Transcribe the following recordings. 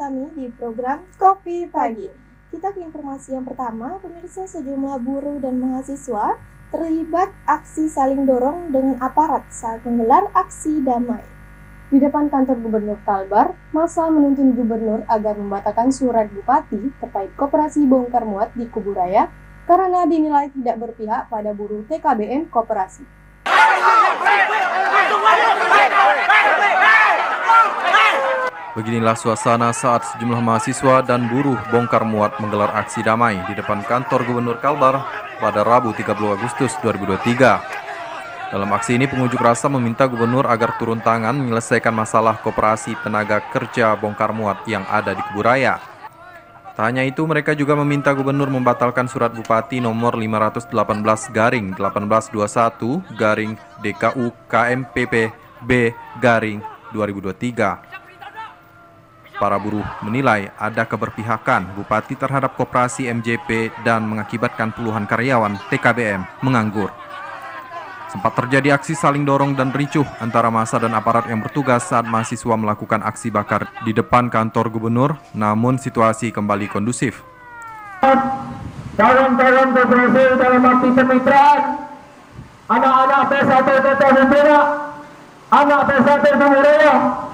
kami di program Kopi Pagi. Kita ke informasi yang pertama, pemirsa, sejumlah buruh dan mahasiswa terlibat aksi saling dorong dengan aparat saat menggelar aksi damai. Di depan kantor Gubernur Kalbar, massa menuntun gubernur agar membatalkan surat bupati terkait koperasi bongkar muat di Kuburaya karena dinilai tidak berpihak pada buruh TKBM koperasi. Beginilah suasana saat sejumlah mahasiswa dan buruh bongkar muat menggelar aksi damai di depan kantor Gubernur Kalbar pada Rabu 30 Agustus 2023. Dalam aksi ini pengunjuk rasa meminta gubernur agar turun tangan menyelesaikan masalah koperasi tenaga kerja bongkar muat yang ada di Kuburaya. Tak hanya itu, mereka juga meminta gubernur membatalkan surat bupati nomor 518/1821/DKU KMPP B/2023. Para buruh menilai ada keberpihakan bupati terhadap koperasi MJP dan mengakibatkan puluhan karyawan TKBM menganggur. Sempat terjadi aksi saling dorong dan ricuh antara massa dan aparat yang bertugas saat mahasiswa melakukan aksi bakar di depan kantor gubernur, namun situasi kembali kondusif. Calon-calon koperasi dalam arti kemitraan, anak-anak P1 Kota Kuburaya, anak P1 Kuburaya,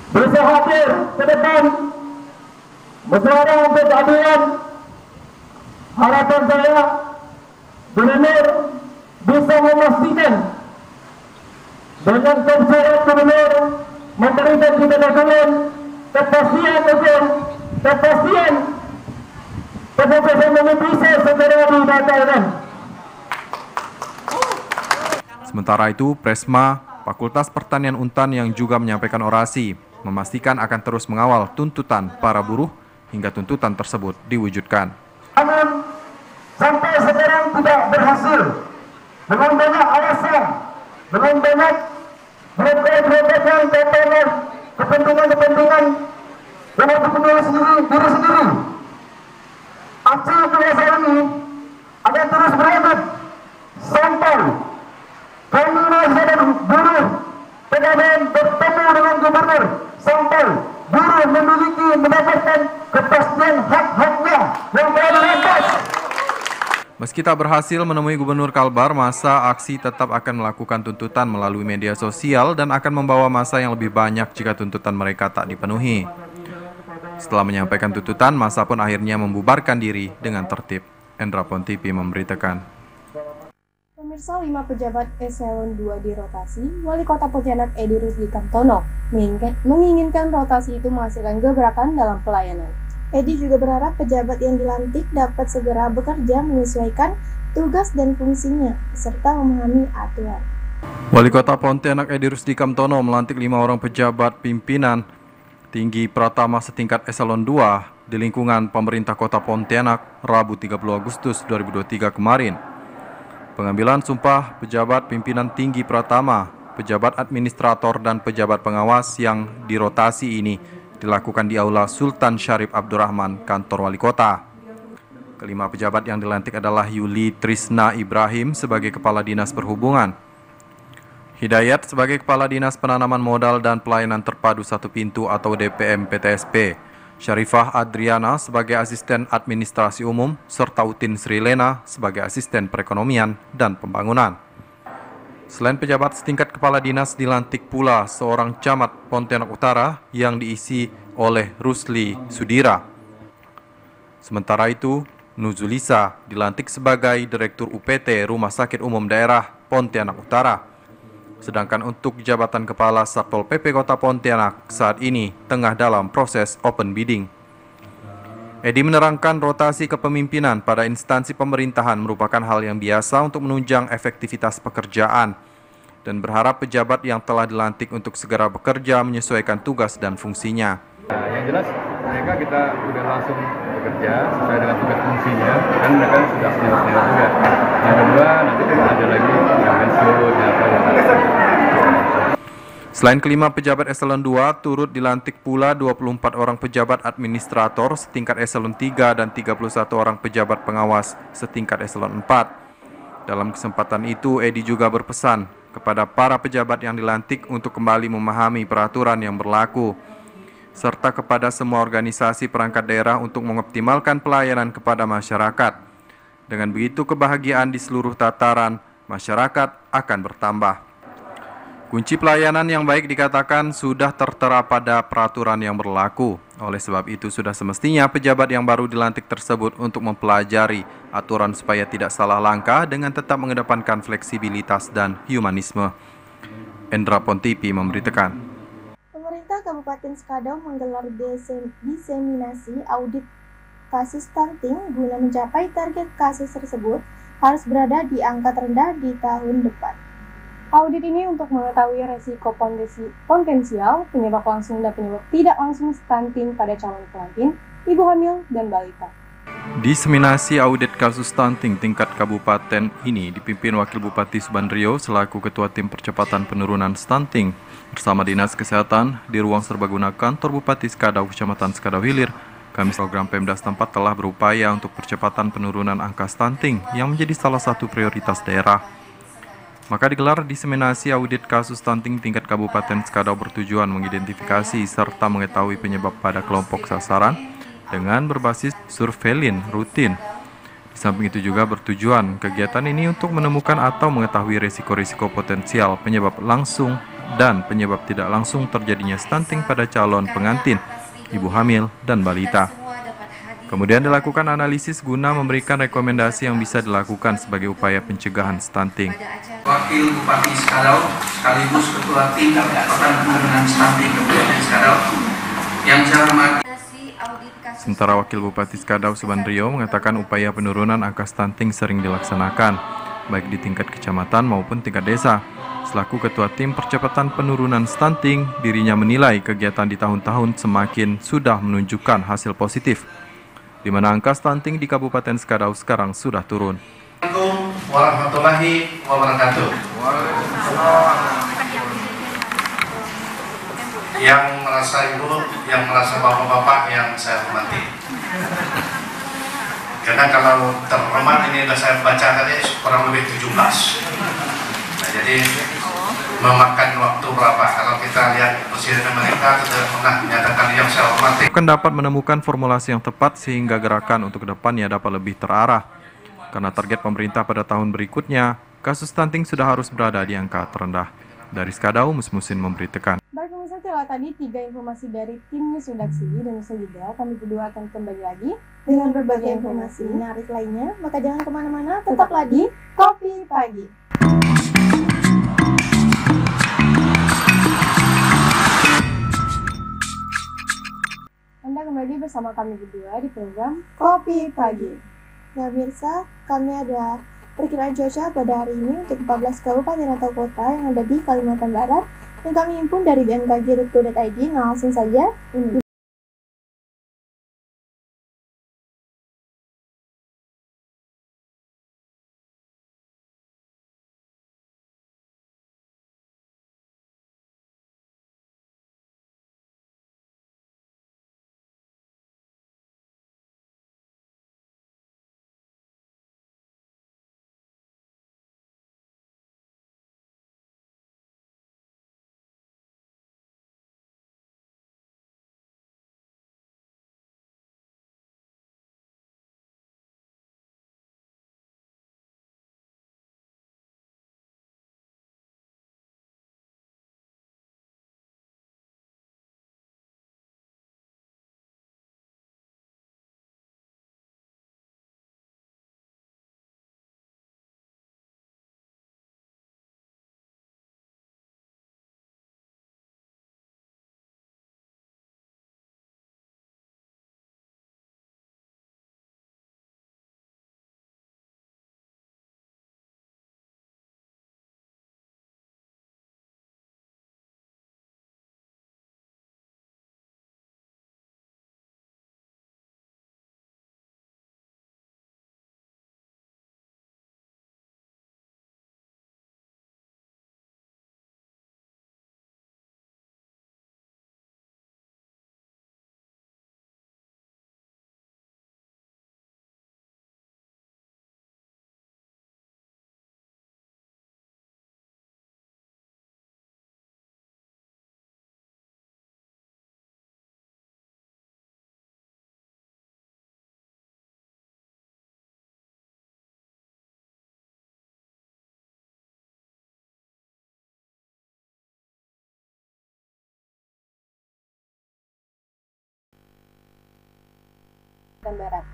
bisa hadir ke depan bersuara untuk keadilan. Harapan saya gubernur bisa memastikan dengan konsep gubernur memberikan kita dokumen kepastian hukum, kepastian keputusan ini bisa segera dibatalkan. Sementara itu, Presma Fakultas Pertanian Untan yang juga menyampaikan orasi memastikan akan terus mengawal tuntutan para buruh hingga tuntutan tersebut diwujudkan. Namun sampai sekarang tidak berhasil dengan banyak alasan, dengan banyak berobat-obatan tentang kepentingan-kepentingan yang untuk diri sendiri. Aksi kebiasaan ini akan terus berlanjut sampai kami dan buruh PKBM bertemu dengan gubernur, sampai buruh mendapatkan kepastian hak-haknya yang berlanjut. Meski tak berhasil menemui Gubernur Kalbar, massa aksi tetap akan melakukan tuntutan melalui media sosial dan akan membawa massa yang lebih banyak jika tuntutan mereka tak dipenuhi. Setelah menyampaikan tuntutan, massa pun akhirnya membubarkan diri dengan tertib. Endra Pontipi memberitakan. Pemirsa, 5 pejabat eselon 2 dirotasi, Wali Kota Pontianak Edi Rusdi Kamtono menginginkan rotasi itu menghasilkan gebrakan dalam pelayanan. Edi juga berharap pejabat yang dilantik dapat segera bekerja menyesuaikan tugas dan fungsinya, serta memahami aturan. Wali Kota Pontianak Edi Rusdi Kamtono melantik 5 orang pejabat pimpinan tinggi Pratama setingkat eselon 2 di lingkungan pemerintah Kota Pontianak Rabu 30 Agustus 2023 kemarin. Pengambilan sumpah pejabat pimpinan tinggi Pratama, pejabat administrator dan pejabat pengawas yang dirotasi ini dilakukan di Aula Sultan Syarif Abdurrahman, kantor Wali Kota. Kelima pejabat yang dilantik adalah Yuli Trisna Ibrahim sebagai Kepala Dinas Perhubungan, Hidayat sebagai Kepala Dinas Penanaman Modal dan Pelayanan Terpadu Satu Pintu atau DPM PTSP, Syarifah Adriana sebagai Asisten Administrasi Umum, serta Utin Srilena sebagai Asisten Perekonomian dan Pembangunan. Selain pejabat setingkat kepala dinas, dilantik pula seorang camat Pontianak Utara yang diisi oleh Rusli Sudira. Sementara itu, Nuzulisa dilantik sebagai Direktur UPT Rumah Sakit Umum Daerah Pontianak Utara. Sedangkan untuk jabatan Kepala Satpol PP Kota Pontianak saat ini tengah dalam proses open bidding. Edi menerangkan rotasi kepemimpinan pada instansi pemerintahan merupakan hal yang biasa untuk menunjang efektivitas pekerjaan dan berharap pejabat yang telah dilantik untuk segera bekerja menyesuaikan tugas dan fungsinya. Yang jelas mereka kita sudah langsung bekerja sesuai dengan tugas fungsinya, kan mereka sudah senior juga. Yang kedua nanti ada lagi yang pensiun, Selain kelima pejabat eselon 2, turut dilantik pula 24 orang pejabat administrator setingkat eselon 3 dan 31 orang pejabat pengawas setingkat eselon 4. Dalam kesempatan itu, Edi juga berpesan kepada para pejabat yang dilantik untuk kembali memahami peraturan yang berlaku, serta kepada semua organisasi perangkat daerah untuk mengoptimalkan pelayanan kepada masyarakat. Dengan begitu, kebahagiaan di seluruh tataran masyarakat akan bertambah. Kunci pelayanan yang baik dikatakan sudah tertera pada peraturan yang berlaku. Oleh sebab itu, sudah semestinya pejabat yang baru dilantik tersebut untuk mempelajari aturan supaya tidak salah langkah dengan tetap mengedepankan fleksibilitas dan humanisme. Endra Pontipi memberitakan. Pemerintah Kabupaten Skadau menggelar diseminasi audit kasus stunting guna mencapai target kasus tersebut harus berada di angka terendah di tahun depan. Audit ini untuk mengetahui resiko potensial, penyebab langsung dan penyebab tidak langsung stunting pada calon pengantin, ibu hamil, dan balita. Diseminasi audit kasus stunting tingkat kabupaten ini dipimpin Wakil Bupati Subandrio selaku Ketua Tim Percepatan Penurunan Stunting bersama Dinas Kesehatan di ruang serbaguna kantor Bupati Skadau, Kecamatan Skadau Hilir. Kamis program Pemda setempat telah berupaya untuk percepatan penurunan angka stunting yang menjadi salah satu prioritas daerah. Maka digelar diseminasi audit kasus stunting tingkat Kabupaten Skadau bertujuan mengidentifikasi serta mengetahui penyebab pada kelompok sasaran dengan berbasis surveillance rutin. Di samping itu juga bertujuan kegiatan ini untuk menemukan atau mengetahui risiko-risiko potensial penyebab langsung dan penyebab tidak langsung terjadinya stunting pada calon pengantin, ibu hamil, dan balita. Kemudian dilakukan analisis guna memberikan rekomendasi yang bisa dilakukan sebagai upaya pencegahan stunting. Wakil Bupati Skadau sekaligus Ketua Tim Percepatan Penurunan Stunting Kabupaten Skadau yang saya hormati. Sementara Wakil Bupati Skadau Subandrio mengatakan upaya penurunan angka stunting sering dilaksanakan, baik di tingkat kecamatan maupun tingkat desa. Selaku Ketua Tim Percepatan Penurunan Stunting, dirinya menilai kegiatan di tahun-tahun semakin sudah menunjukkan hasil positif, di mana angka stunting di Kabupaten Skadau sekarang sudah turun. Assalamualaikum warahmatullahi wabarakatuh. Yang merasa ibu, yang merasa bapak-bapak yang saya hormati. Karena kalau terhormat ini sudah saya baca tadi kurang lebih 17. Nah, jadi memakan waktu berapa? Kalau kita lihat Presiden Amerika sudah pernah menyatakan yang saya hormati. Akan dapat menemukan formulasi yang tepat sehingga gerakan untuk kedepannya dapat lebih terarah. Karena target pemerintah pada tahun berikutnya, kasus stunting sudah harus berada di angka terendah. Dari Skadau, Musmusin memberitakan. Baik pemirsa, itulah tadi 3 informasi dari tim News Redaksi dan Nusa Juga. Kami berdua akan kembali lagi Dengan berbagai informasi menarik lainnya, maka jangan kemana-mana, tetaplah di Kopi Pagi. Anda kembali bersama kami berdua di program Kopi Pagi. Nah, pemirsa, kami ada perkiraan cuaca pada hari ini untuk 14 kabupaten atau kota yang ada di Kalimantan Barat yang kami himpun dari bmkg.go.id. Nah, langsung saja. Kalimantan Barat.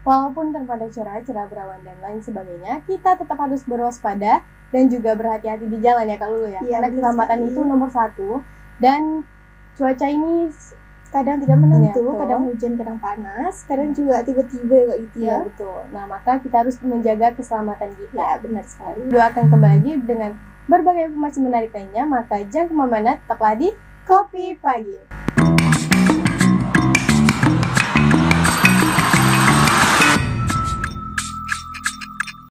Walaupun tanpa ada cerah berawan dan lain sebagainya, kita tetap harus berwaspada dan juga berhati-hati di jalan ya Kak Lulu ya. Iya, Karena betul keselamatan sekali. itu nomor 1. Dan cuaca ini Kadang tidak menentu, betul. kadang hujan, kadang panas, kadang juga tiba-tiba kayak gitu ya ya. betul. Nah, maka kita harus menjaga keselamatan kita. Ya, benar sekali. Dua akan kembali dengan berbagai informasi menarik lainnya, maka jangan kemana-mana, tetaplah di Kopi Pagi.